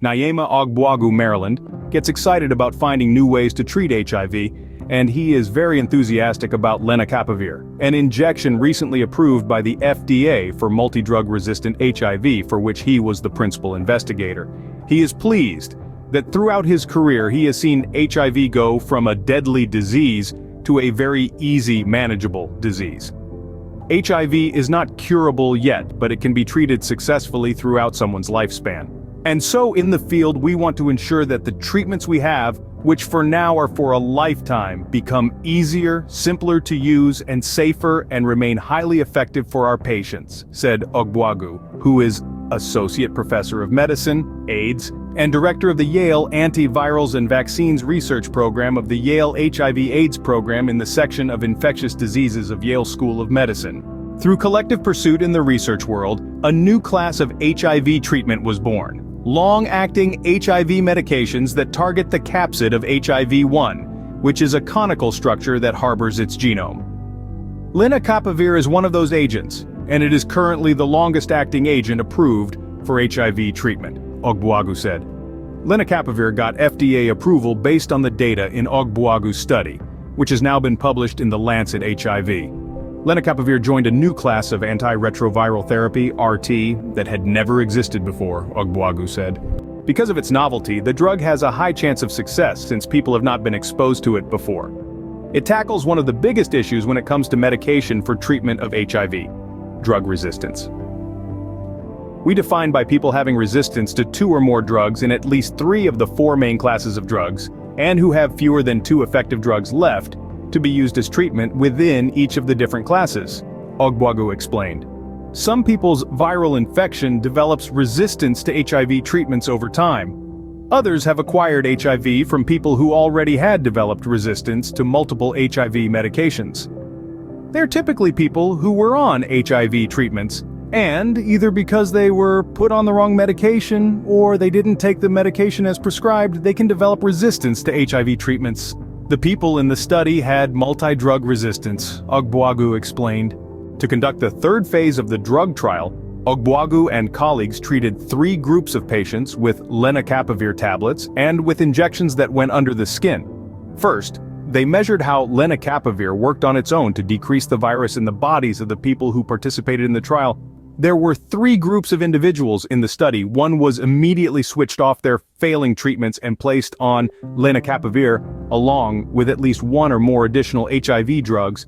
Naima Ogbuagu, Maryland, gets excited about finding new ways to treat HIV, and he is very enthusiastic about Lenacapavir, an injection recently approved by the FDA for multi-drug-resistant HIV, for which he was the principal investigator. He is pleased that throughout his career he has seen HIV go from a deadly disease to a very easy, manageable disease. HIV is not curable yet, but it can be treated successfully throughout someone's lifespan. And so in the field we want to ensure that the treatments we have, which for now are for a lifetime, become easier, simpler to use, and safer, and remain highly effective for our patients, said Ogbuagu, who is Associate Professor of Medicine, AIDS, and Director of the Yale Antivirals and Vaccines Research Program of the Yale HIV/AIDS Program in the section of Infectious Diseases of Yale School of Medicine. Through collective pursuit in the research world, a new class of HIV treatment was born. Long-acting HIV medications that target the capsid of HIV-1, which is a conical structure that harbors its genome. Lenacapavir is one of those agents, and it is currently the longest-acting agent approved for HIV treatment, Ogbuagu said. Lenacapavir got FDA approval based on the data in Ogbuagu's study, which has now been published in The Lancet HIV. Lenacapavir joined a new class of antiretroviral therapy, RT, that had never existed before, Ogbuagu said. Because of its novelty, the drug has a high chance of success since people have not been exposed to it before. It tackles one of the biggest issues when it comes to medication for treatment of HIV: drug resistance. We define by people having resistance to 2 or more drugs in at least 3 of the 4 main classes of drugs, and who have fewer than 2 effective drugs left to be used as treatment within each of the different classes, Ogbuagu explained. Some people's viral infection develops resistance to HIV treatments over time. Others have acquired HIV from people who already had developed resistance to multiple HIV medications. They're typically people who were on HIV treatments, and either because they were put on the wrong medication or they didn't take the medication as prescribed, they can develop resistance to HIV treatments. The people in the study had multi-drug resistance, Ogbuagu explained. To conduct the 3rd phase of the drug trial, Ogbuagu and colleagues treated 3 groups of patients with Lenacapavir tablets and with injections that went under the skin. First, they measured how Lenacapavir worked on its own to decrease the virus in the bodies of the people who participated in the trial. There were 3 groups of individuals in the study. One was immediately switched off their failing treatments and placed on Lenacapavir, along with at least 1 or more additional HIV drugs,